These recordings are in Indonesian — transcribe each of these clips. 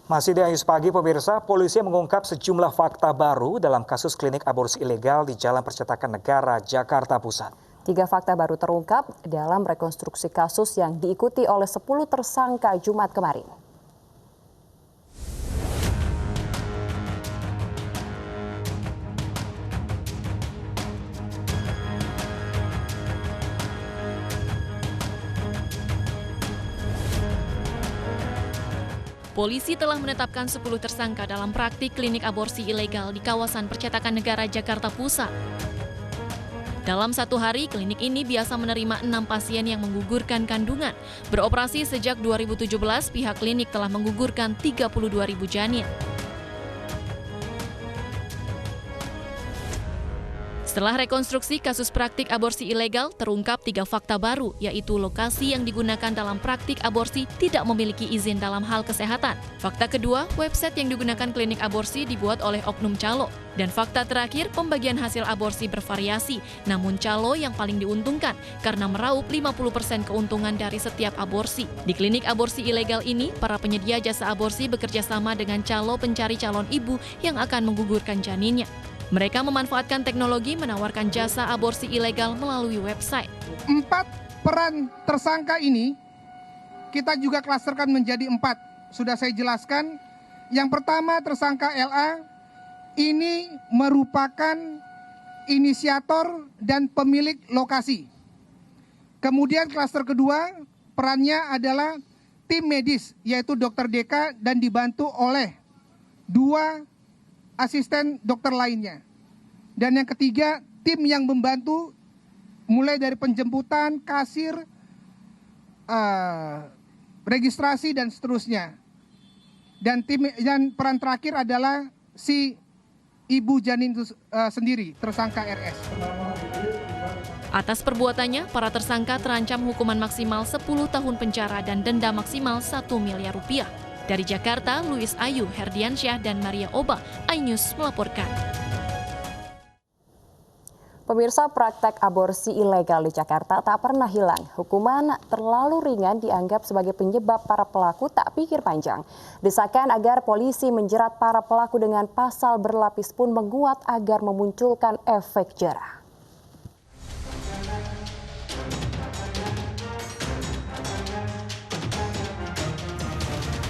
Masih di Ayus Pagi, pemirsa, polisi mengungkap sejumlah fakta baru dalam kasus klinik aborsi ilegal di Jalan Percetakan Negara, Jakarta Pusat. 3 fakta baru terungkap dalam rekonstruksi kasus yang diikuti oleh 10 tersangka Jumat kemarin. Polisi telah menetapkan 10 tersangka dalam praktik klinik aborsi ilegal di kawasan Percetakan Negara, Jakarta Pusat. Dalam satu hari, klinik ini biasa menerima 6 pasien yang menggugurkan kandungan. Beroperasi sejak 2017, pihak klinik telah menggugurkan 32.000 janin. Setelah rekonstruksi kasus praktik aborsi ilegal, terungkap 3 fakta baru, yaitu lokasi yang digunakan dalam praktik aborsi tidak memiliki izin dalam hal kesehatan. Fakta kedua, website yang digunakan klinik aborsi dibuat oleh oknum calo. Dan fakta terakhir, pembagian hasil aborsi bervariasi, namun calo yang paling diuntungkan karena meraup 50% keuntungan dari setiap aborsi. Di klinik aborsi ilegal ini, para penyedia jasa aborsi bekerja sama dengan calo pencari calon ibu yang akan menggugurkan janinnya. Mereka memanfaatkan teknologi menawarkan jasa aborsi ilegal melalui website. 4 peran tersangka ini kita juga klasterkan menjadi 4. Sudah saya jelaskan. Yang pertama, tersangka LA ini merupakan inisiator dan pemilik lokasi. Kemudian klaster kedua, perannya adalah tim medis, yaitu Dr. Deka dan dibantu oleh 2 asisten dokter lainnya. Dan yang ketiga, tim yang membantu mulai dari penjemputan, kasir, registrasi dan seterusnya. Dan peran terakhir adalah si ibu janin itu sendiri, tersangka RS. Atas perbuatannya, para tersangka terancam hukuman maksimal 10 tahun penjara dan denda maksimal 1 miliar rupiah. Dari Jakarta, Luis Ayu, Herdiansyah, dan Maria Oba, iNews melaporkan. Pemirsa, praktek aborsi ilegal di Jakarta tak pernah hilang. Hukuman terlalu ringan dianggap sebagai penyebab para pelaku tak pikir panjang. Desakan agar polisi menjerat para pelaku dengan pasal berlapis pun menguat agar memunculkan efek jerah.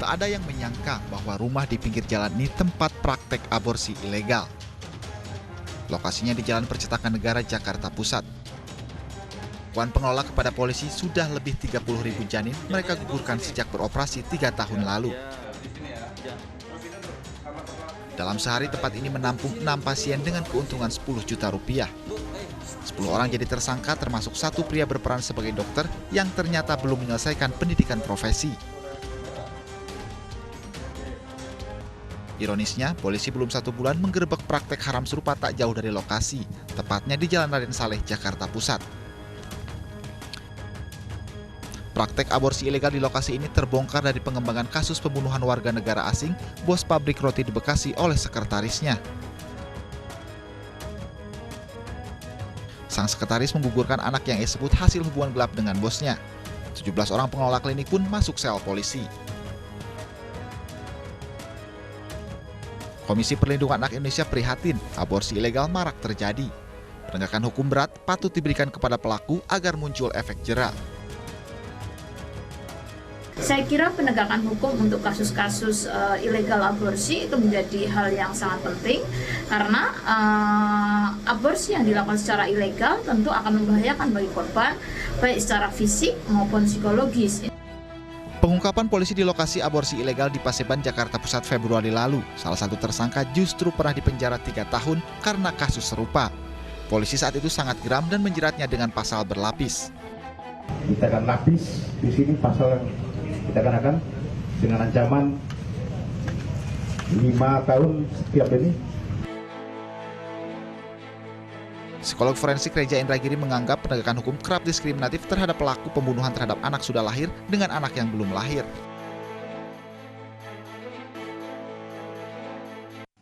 Tak ada yang menyangka bahwa rumah di pinggir jalan ini tempat praktek aborsi ilegal. Lokasinya di Jalan Percetakan Negara, Jakarta Pusat. Wan pengelola kepada polisi sudah lebih 30.000 janin mereka gugurkan sejak beroperasi 3 tahun lalu. Dalam sehari tempat ini menampung 6 pasien dengan keuntungan 10 juta rupiah. 10 orang jadi tersangka termasuk 1 pria berperan sebagai dokter yang ternyata belum menyelesaikan pendidikan profesi. Ironisnya, polisi belum 1 bulan menggerebek praktek haram serupa tak jauh dari lokasi, tepatnya di Jalan Raden Saleh, Jakarta Pusat. Praktek aborsi ilegal di lokasi ini terbongkar dari pengembangan kasus pembunuhan warga negara asing, bos pabrik roti di Bekasi oleh sekretarisnya. Sang sekretaris menggugurkan anak yang ia sebut hasil hubungan gelap dengan bosnya. 17 orang pengelola klinik pun masuk sel polisi. Komisi Perlindungan Anak Indonesia prihatin aborsi ilegal marak terjadi. Penegakan hukum berat patut diberikan kepada pelaku agar muncul efek jerah. Saya kira penegakan hukum untuk kasus-kasus ilegal aborsi itu menjadi hal yang sangat penting karena aborsi yang dilakukan secara ilegal tentu akan membahayakan bagi korban baik secara fisik maupun psikologis. Pengungkapan polisi di lokasi aborsi ilegal di Paseban, Jakarta Pusat Februari lalu. Salah satu tersangka justru pernah dipenjara 3 tahun karena kasus serupa. Polisi saat itu sangat geram dan menjeratnya dengan pasal berlapis. Kita akan lapis di sini pasal yang kita kenakan dengan ancaman 5 tahun setiap ini. Psikolog forensik Reja Indragiri menganggap penegakan hukum kerap diskriminatif terhadap pelaku pembunuhan terhadap anak sudah lahir dengan anak yang belum lahir.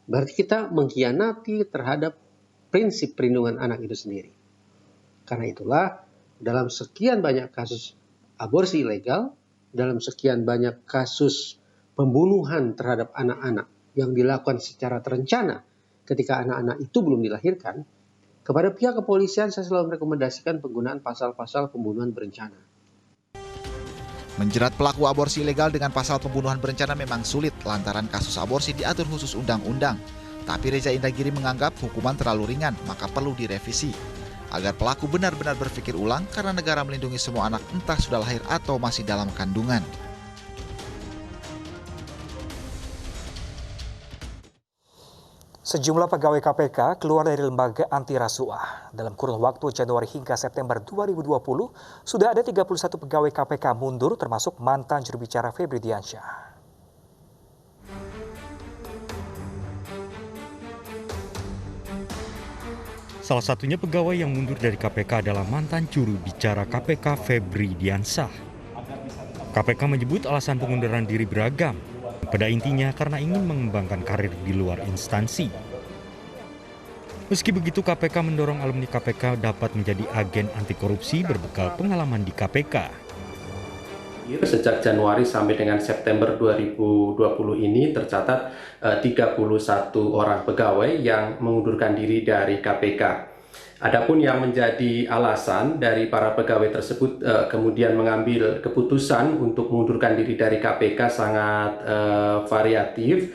Berarti kita mengkhianati terhadap prinsip perlindungan anak itu sendiri. Karena itulah dalam sekian banyak kasus aborsi ilegal, dalam sekian banyak kasus pembunuhan terhadap anak-anak yang dilakukan secara terencana ketika anak-anak itu belum dilahirkan, kepada pihak kepolisian saya selalu merekomendasikan penggunaan pasal-pasal pembunuhan berencana. Menjerat pelaku aborsi ilegal dengan pasal pembunuhan berencana memang sulit lantaran kasus aborsi diatur khusus undang-undang. Tapi Reza Indragiri menganggap hukuman terlalu ringan, maka perlu direvisi agar pelaku benar-benar berpikir ulang karena negara melindungi semua anak entah sudah lahir atau masih dalam kandungan. Sejumlah pegawai KPK keluar dari lembaga anti rasuah. Dalam kurun waktu Januari hingga September 2020, sudah ada 31 pegawai KPK mundur termasuk mantan juru bicara Febri Diansyah. Salah satunya pegawai yang mundur dari KPK adalah mantan juru bicara KPK Febri Diansyah. KPK menyebut alasan pengunduran diri beragam. Pada intinya karena ingin mengembangkan karir di luar instansi. Meski begitu, KPK mendorong alumni KPK dapat menjadi agen anti korupsi berbekal pengalaman di KPK. Sejak Januari sampai dengan September 2020 ini tercatat 31 orang pegawai yang mengundurkan diri dari KPK. Adapun yang menjadi alasan dari para pegawai tersebut kemudian mengambil keputusan untuk mengundurkan diri dari KPK sangat variatif.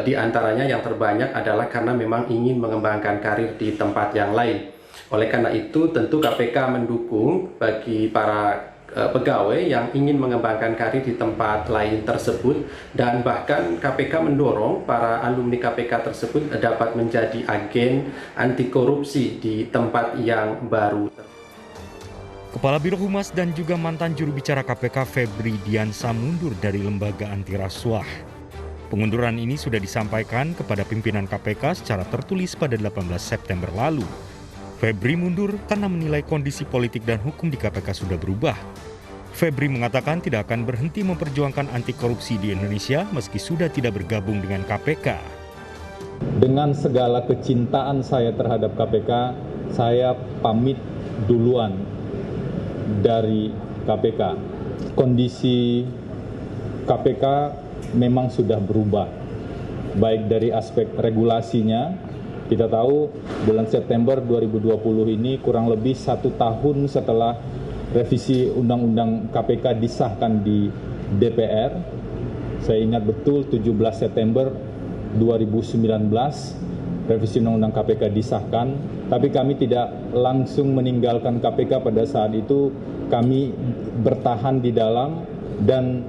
Di antaranya yang terbanyak adalah karena memang ingin mengembangkan karir di tempat yang lain. Oleh karena itu tentu KPK mendukung bagi para pegawai yang ingin mengembangkan karir di tempat lain tersebut, dan bahkan KPK mendorong para alumni KPK tersebut dapat menjadi agen anti korupsi di tempat yang baru. Kepala Biro Humas dan juga mantan juru bicara KPK Febri Diansyah mundur dari lembaga anti rasuah. Pengunduran ini sudah disampaikan kepada pimpinan KPK secara tertulis pada 18 September lalu. Febri mundur karena menilai kondisi politik dan hukum di KPK sudah berubah. Febri mengatakan tidak akan berhenti memperjuangkan anti korupsi di Indonesia meski sudah tidak bergabung dengan KPK. Dengan segala kecintaan saya terhadap KPK, saya pamit duluan dari KPK. Kondisi KPK memang sudah berubah, baik dari aspek regulasinya. Kita tahu bulan September 2020 ini kurang lebih 1 tahun setelah revisi Undang-Undang KPK disahkan di DPR. Saya ingat betul 17 September 2019 revisi Undang-Undang KPK disahkan. Tapi kami tidak langsung meninggalkan KPK pada saat itu. Kami bertahan di dalam dan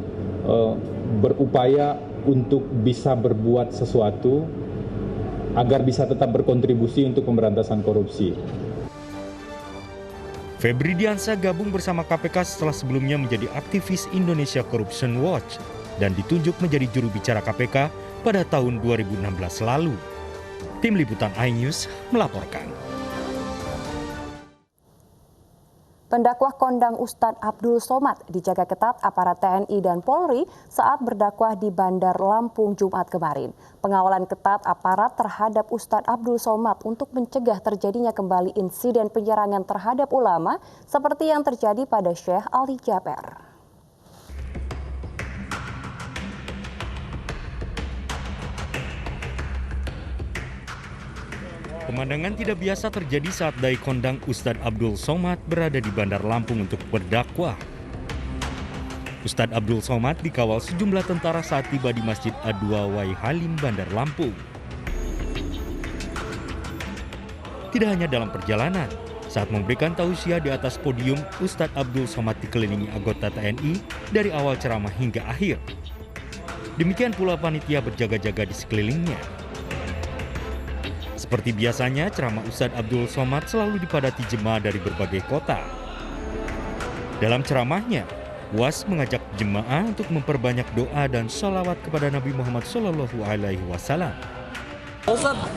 berupaya untuk bisa berbuat sesuatu agar bisa tetap berkontribusi untuk pemberantasan korupsi. Febri Diansyah gabung bersama KPK setelah sebelumnya menjadi aktivis Indonesia Corruption Watch dan ditunjuk menjadi juru bicara KPK pada tahun 2016 lalu. Tim Liputan iNews melaporkan. Pendakwah kondang Ustadz Abdul Somad dijaga ketat aparat TNI dan Polri saat berdakwah di Bandar Lampung Jumat kemarin. Pengawalan ketat aparat terhadap Ustadz Abdul Somad untuk mencegah terjadinya kembali insiden penyerangan terhadap ulama seperti yang terjadi pada Syekh Ali Jaber. Pemandangan tidak biasa terjadi saat dai kondang Ustadz Abdul Somad berada di Bandar Lampung untuk berdakwah. Ustadz Abdul Somad dikawal sejumlah tentara saat tiba di Masjid Adwa Wai Halim, Bandar Lampung. Tidak hanya dalam perjalanan, saat memberikan tausiah di atas podium, Ustadz Abdul Somad dikelilingi anggota TNI dari awal ceramah hingga akhir. Demikian pula panitia berjaga-jaga di sekelilingnya. Seperti biasanya, ceramah Ustadz Abdul Somad selalu dipadati jemaah dari berbagai kota. Dalam ceramahnya, UAS mengajak jemaah untuk memperbanyak doa dan sholawat kepada Nabi Muhammad SAW. Ustadz,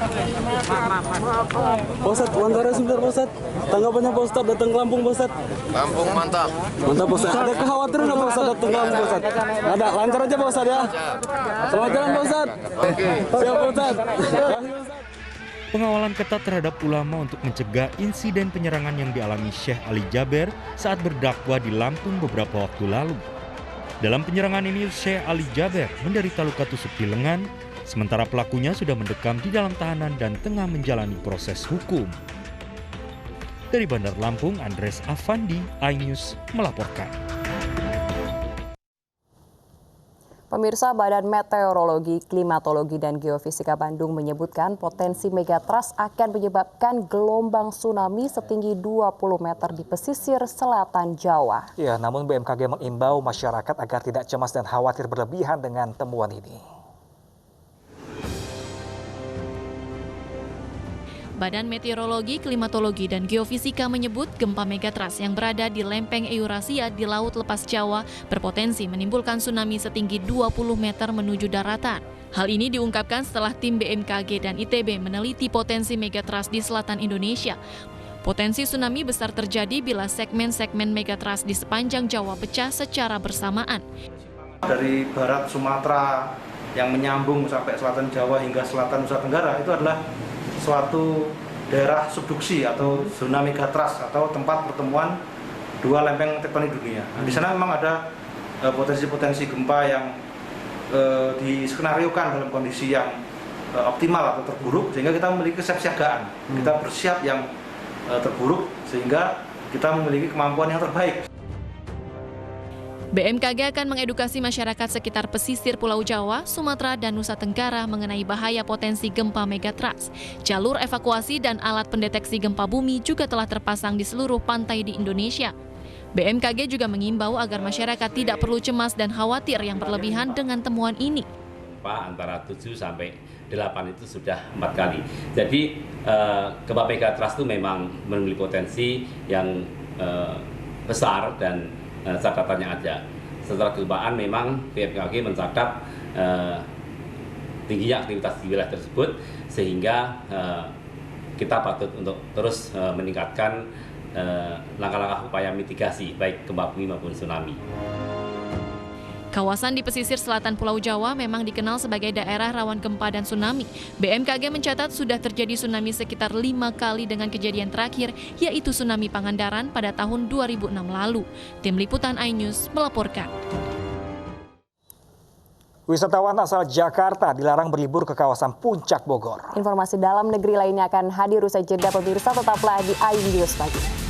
wawancara sebentar Ustadz. Tanggapannya Pak Ustadz datang ke Lampung Pak Ustadz. Lampung mantap. Mantap Pak Ustadz. Ada kekhawatiran nggak Pak Ustadz datang ke Lampung Pak Ustadz? Ada, lancar aja Pak Ustadz ya. Selamat jalan Pak Ustadz. Siap Pak Ustadz. Pengawalan ketat terhadap ulama untuk mencegah insiden penyerangan yang dialami Syekh Ali Jaber saat berdakwah di Lampung beberapa waktu lalu. Dalam penyerangan ini, Syekh Ali Jaber menderita luka tusuk di lengan, sementara pelakunya sudah mendekam di dalam tahanan dan tengah menjalani proses hukum. Dari Bandar Lampung, Andres Afandi, iNews melaporkan. Pemirsa, Badan Meteorologi, Klimatologi, dan Geofisika Bandung menyebutkan potensi megatrust akan menyebabkan gelombang tsunami setinggi 20 meter di pesisir selatan Jawa. Ya, namun BMKG mengimbau masyarakat agar tidak cemas dan khawatir berlebihan dengan temuan ini. Badan Meteorologi, Klimatologi, dan Geofisika menyebut gempa megatrust yang berada di lempeng Eurasia di Laut Lepas Jawa berpotensi menimbulkan tsunami setinggi 20 meter menuju daratan. Hal ini diungkapkan setelah tim BMKG dan ITB meneliti potensi megatrust di selatan Indonesia. Potensi tsunami besar terjadi bila segmen-segmen megatrust di sepanjang Jawa pecah secara bersamaan. Dari barat Sumatera yang menyambung sampai selatan Jawa hingga selatan Nusa Tenggara itu adalah suatu daerah subduksi atau zona megatrust atau tempat pertemuan dua lempeng tektonik dunia. Di sana memang ada potensi-potensi gempa yang diskenariokan dalam kondisi yang optimal atau terburuk, sehingga kita memiliki kesiapsiagaan. Kita bersiap yang terburuk sehingga kita memiliki kemampuan yang terbaik. BMKG akan mengedukasi masyarakat sekitar pesisir Pulau Jawa, Sumatera, dan Nusa Tenggara mengenai bahaya potensi gempa megatrust. Jalur evakuasi dan alat pendeteksi gempa bumi juga telah terpasang di seluruh pantai di Indonesia. BMKG juga mengimbau agar masyarakat tidak perlu cemas dan khawatir yang berlebihan dengan temuan ini. Antara 7 sampai 8 itu sudah 4 kali. Jadi gempa megatrust itu memang memiliki potensi yang besar dan catatannya ada. Setelah kegempaan memang BMKG mencatat tingginya aktivitas di wilayah tersebut, sehingga kita patut untuk terus meningkatkan langkah-langkah upaya mitigasi baik gempa bumi maupun tsunami. Kawasan di pesisir selatan Pulau Jawa memang dikenal sebagai daerah rawan gempa dan tsunami. BMKG mencatat sudah terjadi tsunami sekitar 5 kali dengan kejadian terakhir, yaitu tsunami Pangandaran pada tahun 2006 lalu. Tim Liputan iNews melaporkan. Wisatawan asal Jakarta dilarang berlibur ke kawasan Puncak Bogor. Informasi dalam negeri lainnya akan hadir usai jeda, pemirsa, tetaplah di iNews Pagi.